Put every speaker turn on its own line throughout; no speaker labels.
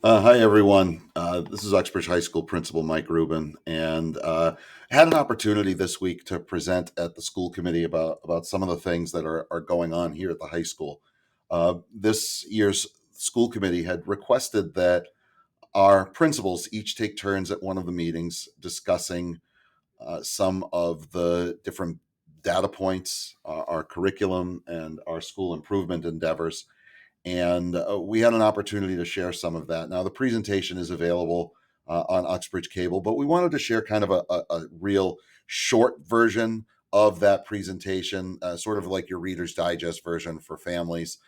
Hi, everyone. This is Uxbridge High School Principal Mike Rubin, and had an opportunity this week to present at the school committee about some of the things that are going on here at the high school. This year's school committee had requested that our principals each take turns at one of the meetings discussing some of the different data points, our curriculum, and our school improvement endeavors, and we had an opportunity to share some of that. Now, the presentation is available on Uxbridge Cable, but we wanted to share kind of a real short version of that presentation, sort of like your Reader's Digest version for families,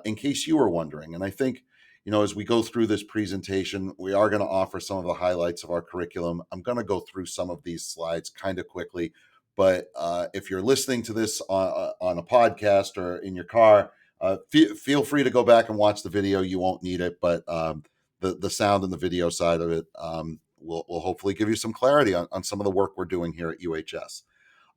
in case you were wondering. And I think, as we go through this presentation, we are going to offer some of the highlights of our curriculum. I'm going to go through some of these slides kind of quickly, but if you're listening to this on a podcast or in your car, feel free to go back and watch the video. You won't need it, but the sound and the video side of it will hopefully give you some clarity on some of the work we're doing here at UHS.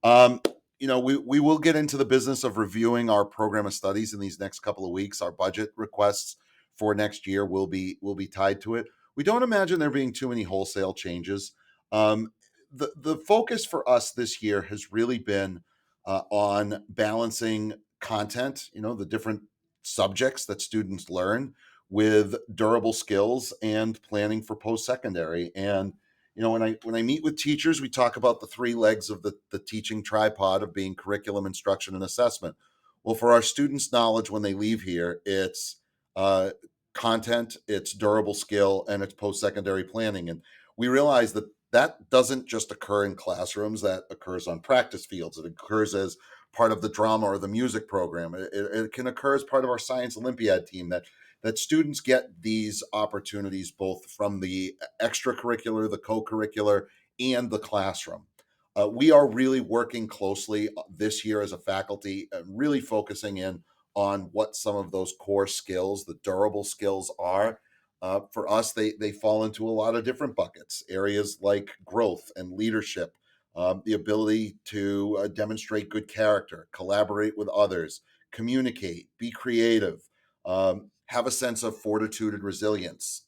Um, we will get into the business of reviewing our program of studies in these next couple of weeks. Our budget requests for next year will be tied to it. We don't imagine there being too many wholesale changes. Um, the focus for us this year has really been on balancing content, the different subjects that students learn, with durable skills and planning for post-secondary. And when I meet with teachers, we talk about the three legs of the teaching tripod of being curriculum, instruction, and assessment. Well, for our students' knowledge when they leave here, it's uh, content, it's durable skill, and it's post-secondary planning. And we realize that that doesn't just occur in classrooms, that occurs on practice fields. It occurs as part of the drama or the music program. It can occur as part of our science Olympiad team, that students get these opportunities both from the extracurricular, the co-curricular, and the classroom. We are really working closely this year as a faculty, really focusing in on what some of those core skills, the durable skills are. For us, they fall into a lot of different buckets, areas like growth and leadership, the ability to demonstrate good character, collaborate with others, communicate, be creative, have a sense of fortitude and resilience,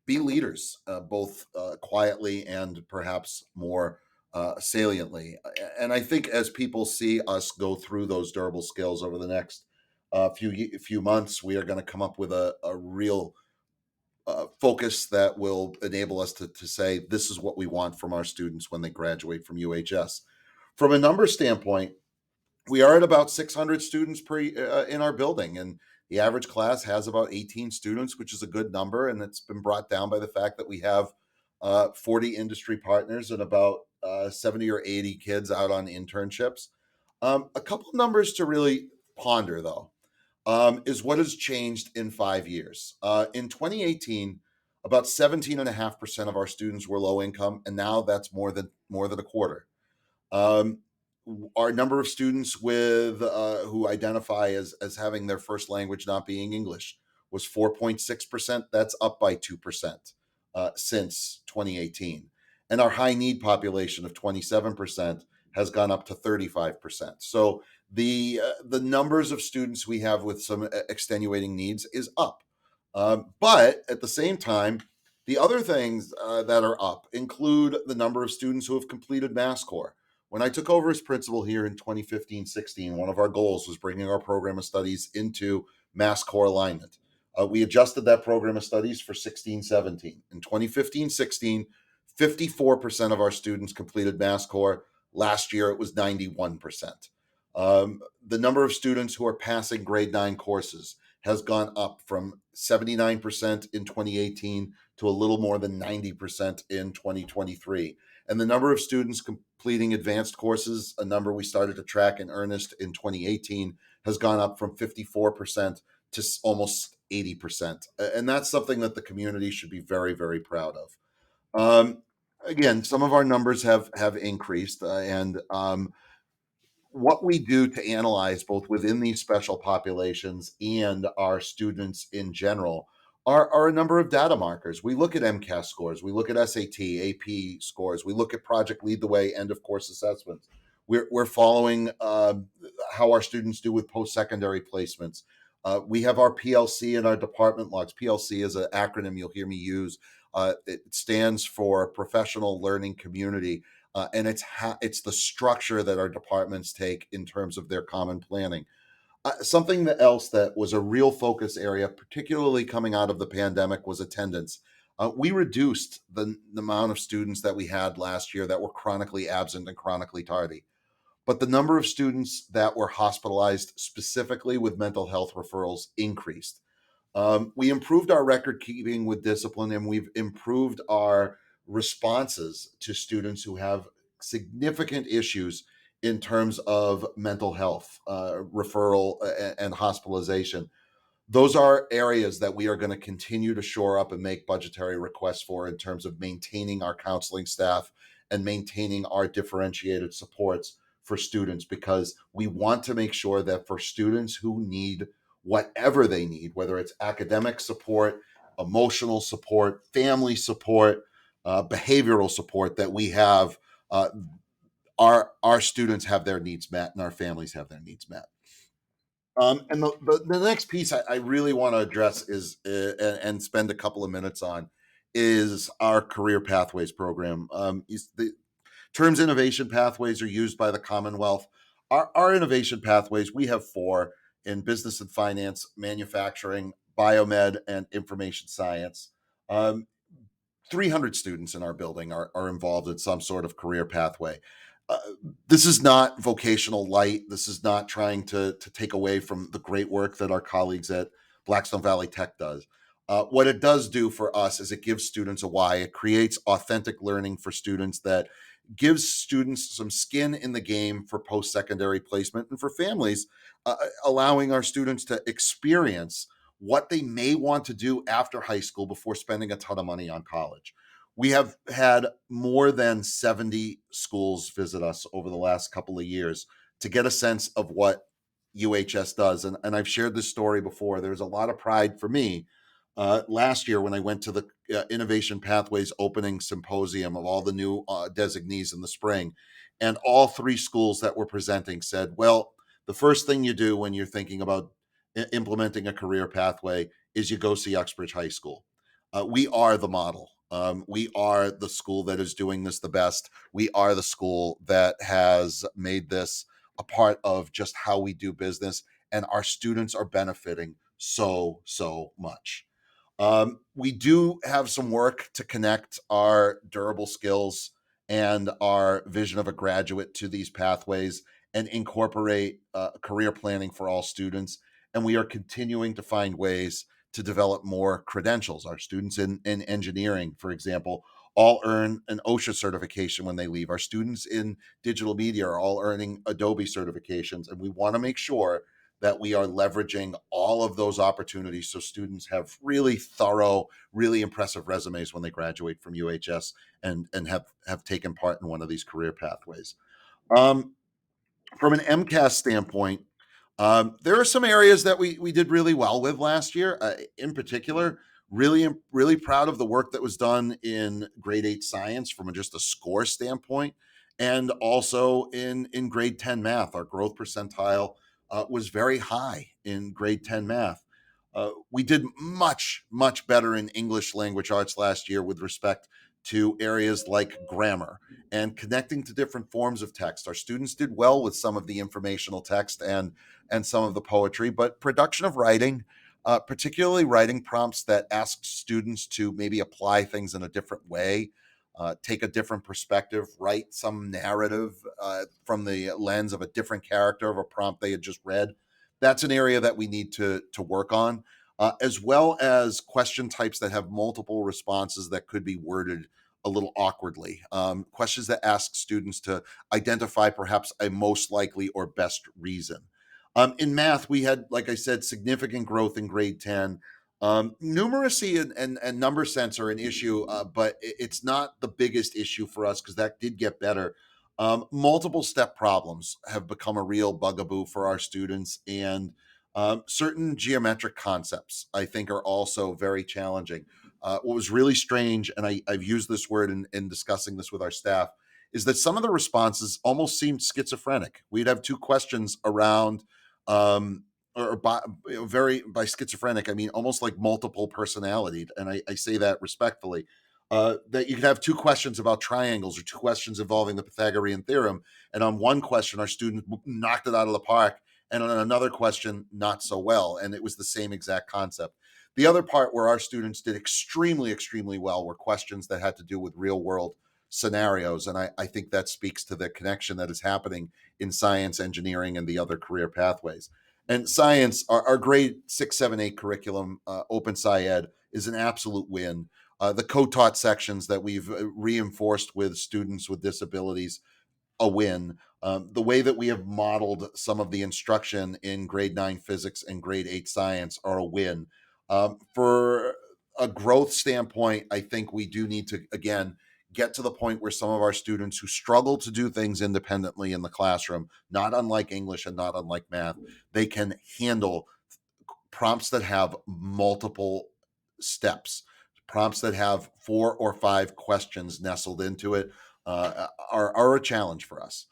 be leaders, both quietly and perhaps more saliently. And I think as people see us go through those durable skills over the next few months, we are going to come up with a real focus that will enable us to say this is what we want from our students when they graduate from UHS. From a number standpoint, we are at about 600 students in our building, and the average class has about 18 students, which is a good number, and it's been brought down by the fact that we have 40 industry partners and about 70 or 80 kids out on internships. A couple of numbers to really ponder, though, is what has changed in 5 years. In 2018, about 17.5% of our students were low income, and now that's more than a quarter. Um, our number of students with who identify as having their first language not being English was 4.6%. That's up by 2% since 2018, and our high need population of 27% has gone up to 35%. So the numbers of students we have with some extenuating needs is up, but at the same time, the other things that are up include the number of students who have completed Mass Core. When I took over as principal here in 2015-16, one of our goals was bringing our program of studies into Mass Core alignment. We adjusted that program of studies for 16-17. In 2015-16, 54% of our students completed Mass Core. Last year, it was 91%. The number of students who are passing grade 9 courses has gone up from 79% in 2018 to a little more than 90% in 2023. And the number of students completing advanced courses, a number we started to track in earnest in 2018, has gone up from 54% to almost 80%. And that's something that the community should be very, very proud of. Again, some of our numbers have increased, and what we do to analyze both within these special populations and our students in general are a number of data markers. We look at MCAS scores, we look at SAT, AP scores, we look at Project Lead the Way end of course assessments. We're following how our students do with post secondary placements. We have our PLC and our department logs. PLC is an acronym you'll hear me use. It stands for Professional Learning Community, and it's the structure that our departments take in terms of their common planning. Something else that was a real focus area, particularly coming out of the pandemic, was attendance. We reduced the amount of students that we had last year that were chronically absent and chronically tardy. But the number of students that were hospitalized specifically with mental health referrals increased. We improved our record keeping with discipline, and we've improved our responses to students who have significant issues in terms of mental health, referral, and hospitalization. Those are areas that we are going to continue to shore up and make budgetary requests for in terms of maintaining our counseling staff and maintaining our differentiated supports for students, because we want to make sure that for students who need whatever they need, whether it's academic support, emotional support, family support, behavioral support, that we have our students have their needs met and our families have their needs met. And the next piece I really want to address is and spend a couple of minutes on is our career pathways program. The terms innovation pathways are used by the Commonwealth. Our innovation pathways, we have four in business and finance, manufacturing, biomed, and information science. Um, 300 students in our building are involved in some sort of career pathway. Uh, this is not vocational light. This is not trying to take away from the great work that our colleagues at Blackstone Valley Tech does. What it does do for us is it gives students a why. It creates authentic learning for students that gives students some skin in the game for post-secondary placement, and for families, allowing our students to experience what they may want to do after high school before spending a ton of money on college. We have had more than 70 schools visit us over the last couple of years to get a sense of what UHS does. And I've shared this story before. There's a lot of pride for me. Last year, when I went to the Innovation Pathways opening symposium of all the new designees in the spring, and all three schools that were presenting said, well, the first thing you do when you're thinking about implementing a career pathway is you go see Uxbridge High School. We are the model. We are the school that is doing this the best. We are the school that has made this a part of just how we do business, and our students are benefiting so much. We do have some work to connect our durable skills and our vision of a graduate to these pathways and incorporate career planning for all students. And we are continuing to find ways to develop more credentials. Our students in engineering, for example, all earn an OSHA certification when they leave. Our students in digital media are all earning Adobe certifications. And we want to make sure that we are leveraging all of those opportunities so students have really thorough, really impressive resumes when they graduate from UHS and have taken part in one of these career pathways. Um, from an MCAS standpoint, there are some areas that we did really well with last year. In particular, really proud of the work that was done in grade 8 science from just a score standpoint, and also in grade 10 math. Our growth percentile was very high in grade 10 math. We did much better in English language arts last year with respect to areas like grammar and connecting to different forms of text. Our students did well with some of the informational text and some of the poetry, but production of writing, particularly writing prompts that ask students to maybe apply things in a different way, take a different perspective, write some narrative from the lens of a different character of a prompt they had just read. That's an area that we need to work on, as well as question types that have multiple responses that could be worded a little awkwardly. Questions that ask students to identify perhaps a most likely or best reason. In math, we had, like I said, significant growth in grade 10. Numeracy and number sense are an issue, but it's not the biggest issue for us because that did get better. Multiple step problems have become a real bugaboo for our students, and certain geometric concepts, I think, are also very challenging. What was really strange, and I've used this word in discussing this with our staff, is that some of the responses almost seemed schizophrenic. We'd have two questions around um, or by, very by schizophrenic, I mean almost like multiple personality, and I say that respectfully. That you could have two questions about triangles or two questions involving the Pythagorean theorem, and on one question our student knocked it out of the park, and on another question not so well, and it was the same exact concept. The other part where our students did extremely well were questions that had to do with real world scenarios, and I think that speaks to the connection that is happening in science, engineering, and the other career pathways. And science, our grade 6, 7, 8 curriculum, Open SciEd, is an absolute win. The co-taught sections that we've reinforced with students with disabilities, a win. The way that we have modeled some of the instruction in grade 9 physics and grade 8 science are a win. For a growth standpoint, I think we do need to, again, get to the point where some of our students who struggle to do things independently in the classroom, not unlike English and not unlike math, they can handle prompts that have multiple steps, prompts that have 4 or 5 questions nestled into it, are a challenge for us.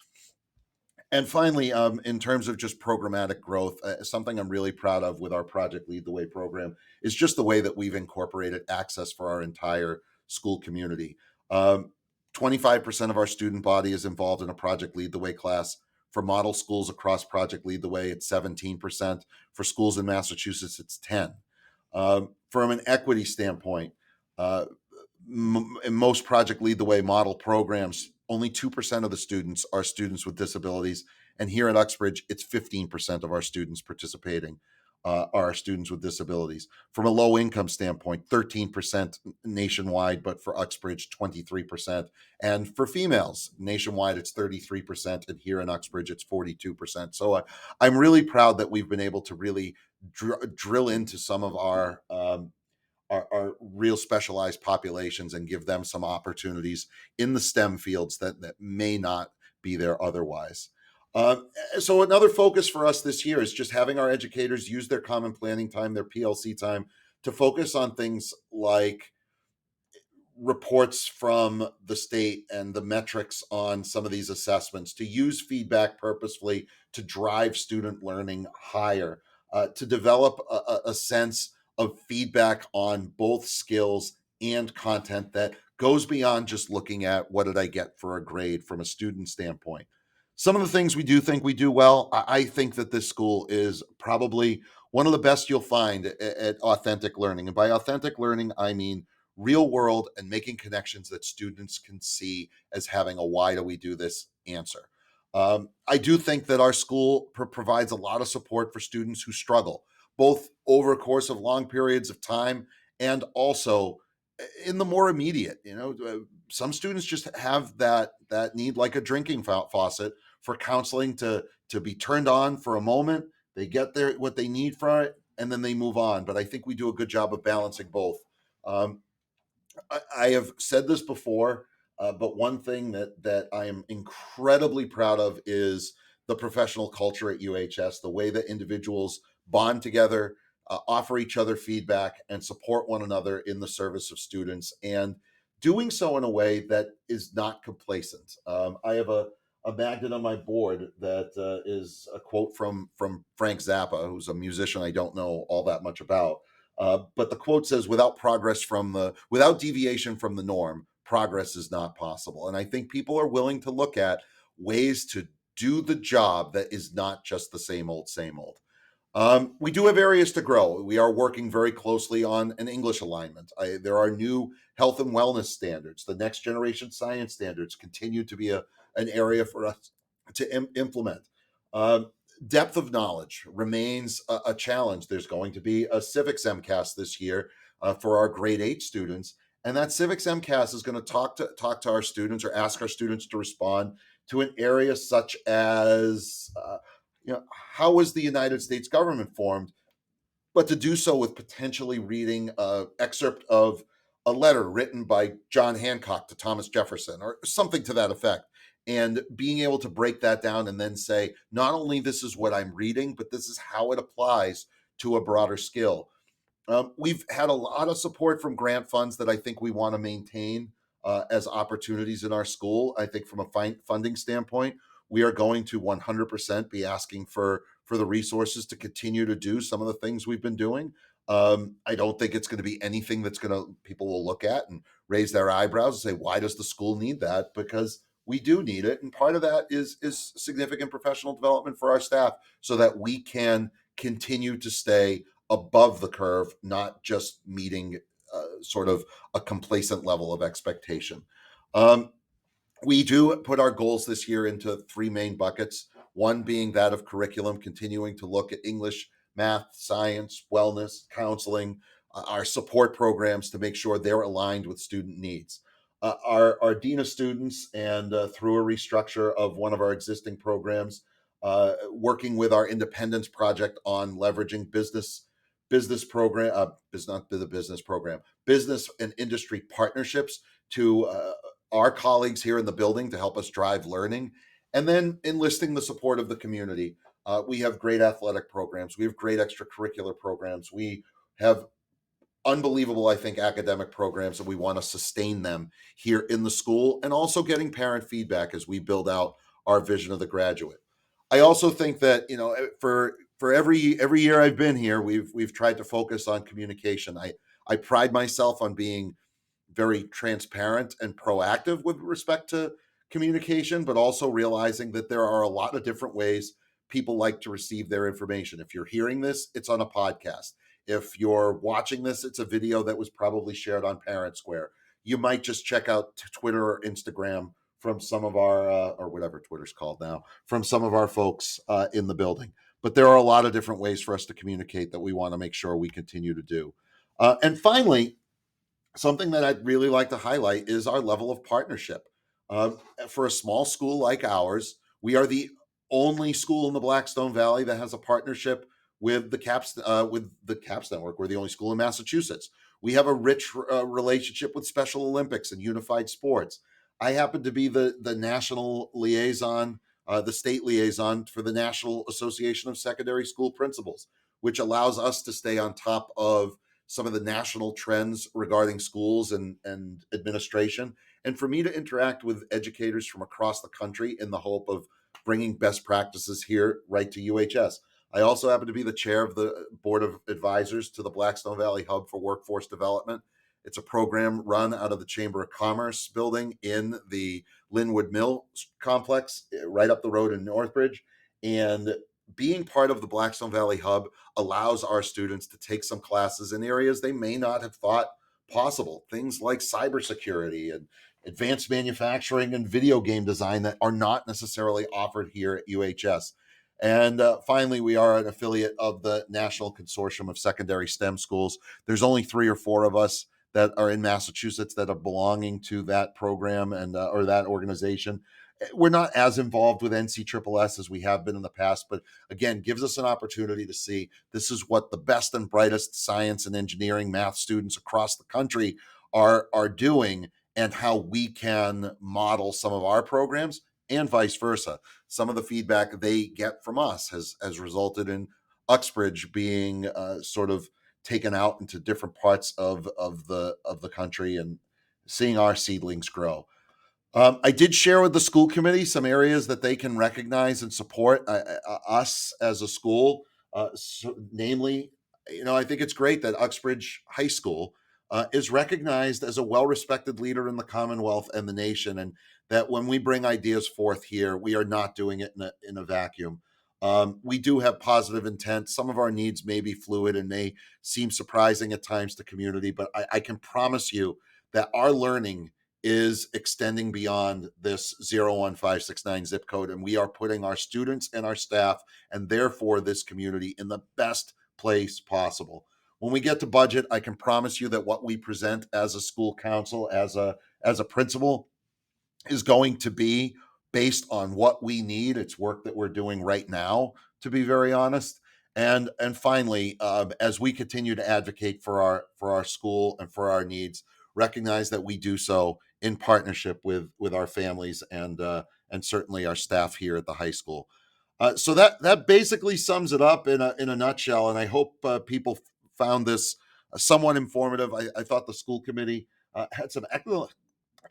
And finally, in terms of just programmatic growth, something I'm really proud of with our Project Lead the Way program is just the way that we've incorporated access for our entire school community. 25% of our student body is involved in a Project Lead the Way class. For model schools across Project Lead the Way, it's 17%. For schools in Massachusetts, it's 10. From an equity standpoint, uh, in most Project Lead the Way model programs, only 2% of the students are students with disabilities. And here at Uxbridge, it's 15% of our students participating are students with disabilities. From a low income standpoint, 13% nationwide, but for Uxbridge, 23%. And for females, nationwide, it's 33%. And here in Uxbridge, it's 42%. So I'm really proud that we've been able to really drill into some of our real specialized populations and give them some opportunities in the STEM fields that may not be there otherwise. Uh, so another focus for us this year is just having our educators use their common planning time, their PLC time, to focus on things like reports from the state and the metrics on some of these assessments, to use feedback purposefully to drive student learning higher, to develop a sense of feedback on both skills and content that goes beyond just looking at what did I get for a grade from a student standpoint. Some of the things we do think we do well, I think that this school is probably one of the best you'll find at authentic learning. And by authentic learning, I mean real world and making connections that students can see as having a why do we do this answer. I do think that our school provides a lot of support for students who struggle, both over a course of long periods of time and also in the more immediate. Some students just have that need, like a drinking faucet, for counseling to be turned on for a moment. They get their what they need from it, and then they move on. But I think we do a good job of balancing both. Um, I have said this before, but one thing that I am incredibly proud of is the professional culture at UHS, the way that individuals bond together, offer each other feedback, and support one another in the service of students, and doing so in a way that is not complacent. I have a magnet on my board that is a quote from Frank Zappa, who's a musician I don't know all that much about, but the quote says, without deviation from the norm, progress is not possible. And I think people are willing to look at ways to do the job that is not just the same old, same old. We do have areas to grow. We are working very closely on an English alignment. There are new health and wellness standards. The next generation science standards continue to be an area for us to implement. Um, Depth of knowledge remains a challenge. There's going to be a civics MCAS this year for our grade 8 students. And that civics MCAS is going to talk to our students, or ask our students to respond to an area such as how was the United States government formed, but to do so with potentially reading an excerpt of a letter written by John Hancock to Thomas Jefferson, or something to that effect, and being able to break that down and then say, not only this is what I'm reading, but this is how it applies to a broader skill. We've had a lot of support from grant funds that I think we want to maintain as opportunities in our school. I think from a funding standpoint, we are going to 100% be asking for for the resources to continue to do some of the things we've been doing. I don't think it's going to be anything that's going to people will look at and raise their eyebrows and say, "Why does the school need that?" Because we do need it, and part of that is significant professional development for our staff, so that we can continue to stay above the curve, not just meeting sort of a complacent level of expectation. Um, we do put our goals this year into three main buckets. One being that of curriculum, continuing to look at English, math, science, wellness, counseling, our support programs to make sure they're aligned with student needs. Our Dean of Students, and through a restructure of one of our existing programs, working with our Independence Project on leveraging business program, not the business program, business and industry partnerships to our colleagues here in the building to help us drive learning, and then enlisting the support of the community. We have great athletic programs. We have great extracurricular programs. We have unbelievable, I think, academic programs, and we want to sustain them here in the school, and also getting parent feedback as we build out our vision of the graduate. I also think that, for every year I've been here, we've tried to focus on communication. I pride myself on being very transparent and proactive with respect to communication, but also realizing that there are a lot of different ways people like to receive their information. If you're hearing this, it's on a podcast. If you're watching this, it's a video that was probably shared on Parent Square. You might just check out Twitter or Instagram from some of our, or whatever Twitter's called now, from some of our folks in the building. But there are a lot of different ways for us to communicate that we want to make sure we continue to do. And finally, something that I'd really like to highlight is our level of partnership. Um, for a small school like ours, we are the only school in the Blackstone Valley that has a partnership with the CAPS network. We're the only school in Massachusetts. We have a rich relationship with Special Olympics and Unified Sports. I happen to be the national liaison, the state liaison for the National Association of Secondary School Principals, which allows us to stay on top of some of the national trends regarding schools and administration, and for me to interact with educators from across the country in the hope of bringing best practices here right to UHS. I also happen to be the chair of the board of advisors to the Blackstone Valley Hub for Workforce Development. It's a program run out of the Chamber of Commerce building in the Linwood Mill complex, right up the road in Northbridge. And being part of the Blackstone Valley Hub allows our students to take some classes in areas they may not have thought possible. Things like cybersecurity and advanced manufacturing and video game design that are not necessarily offered here at UHS. And finally, we are an affiliate of the National Consortium of Secondary STEM Schools. There's only 3 or 4 of us that are in Massachusetts that are belonging to that program and or that organization. We're not as involved with NCSSS as we have been in the past, but again, gives us an opportunity to see this is what the best and brightest science and engineering math students across the country are doing, and how we can model some of our programs and vice versa. Some of the feedback they get from us has resulted in Uxbridge being sort of taken out into different parts of the country and seeing our seedlings grow. I did share with the school committee some areas that they can recognize and support us as a school. Namely, I think it's great that Uxbridge High School is recognized as a well-respected leader in the Commonwealth and the nation, and that when we bring ideas forth here, we are not doing it in a vacuum. We do have positive intent. Some of our needs may be fluid and may seem surprising at times to community, but I can promise you that our learning is extending beyond this 01569 zip code, and we are putting our students and our staff, and therefore this community, in the best place possible. When we get to budget, I can promise you that what we present as a school council, as a principal, is going to be based on what we need. It's work that we're doing right now, to be very honest. And finally, as we continue to advocate for our school and for our needs, recognize that we do so in partnership with our families and certainly our staff here at the high school. So that basically sums it up in a nutshell. And I hope people found this somewhat informative. I thought the school committee had some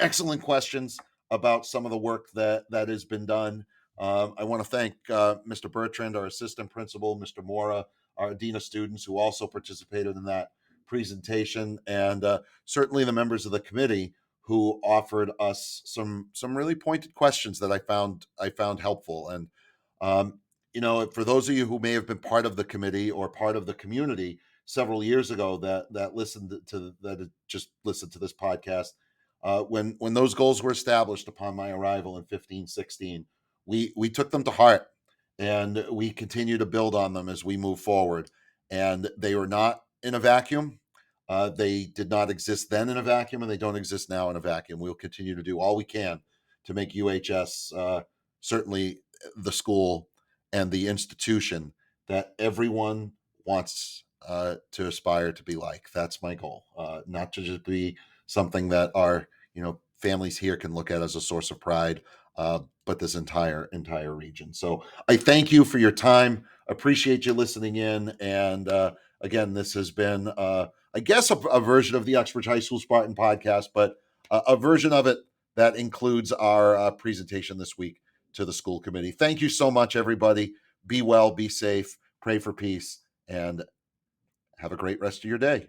excellent questions about some of the work that has been done. I want to thank Mr. Bertrand, our assistant principal, Mr. Mora, our dean of students, who also participated in that presentation, and certainly the members of the committee who offered us some really pointed questions that I found helpful. And um, for those of you who may have been part of the committee or part of the community several years ago that listened to that had just listened to this podcast, when those goals were established upon my arrival in 15-16, we took them to heart, and we continue to build on them as we move forward. And they were not in a vacuum. They did not exist then in a vacuum, and they don't exist now in a vacuum. We'll continue to do all we can to make UHS certainly the school and the institution that everyone wants to aspire to be like. That's my goal. Not to just be something that our families here can look at as a source of pride, but this entire region. So I thank you for your time. Appreciate you listening in. And again, this has been, I guess, a version of the Uxbridge High School Spartan podcast, but a version of it that includes our presentation this week to the school committee. Thank you so much, everybody. Be well, be safe, pray for peace, and have a great rest of your day.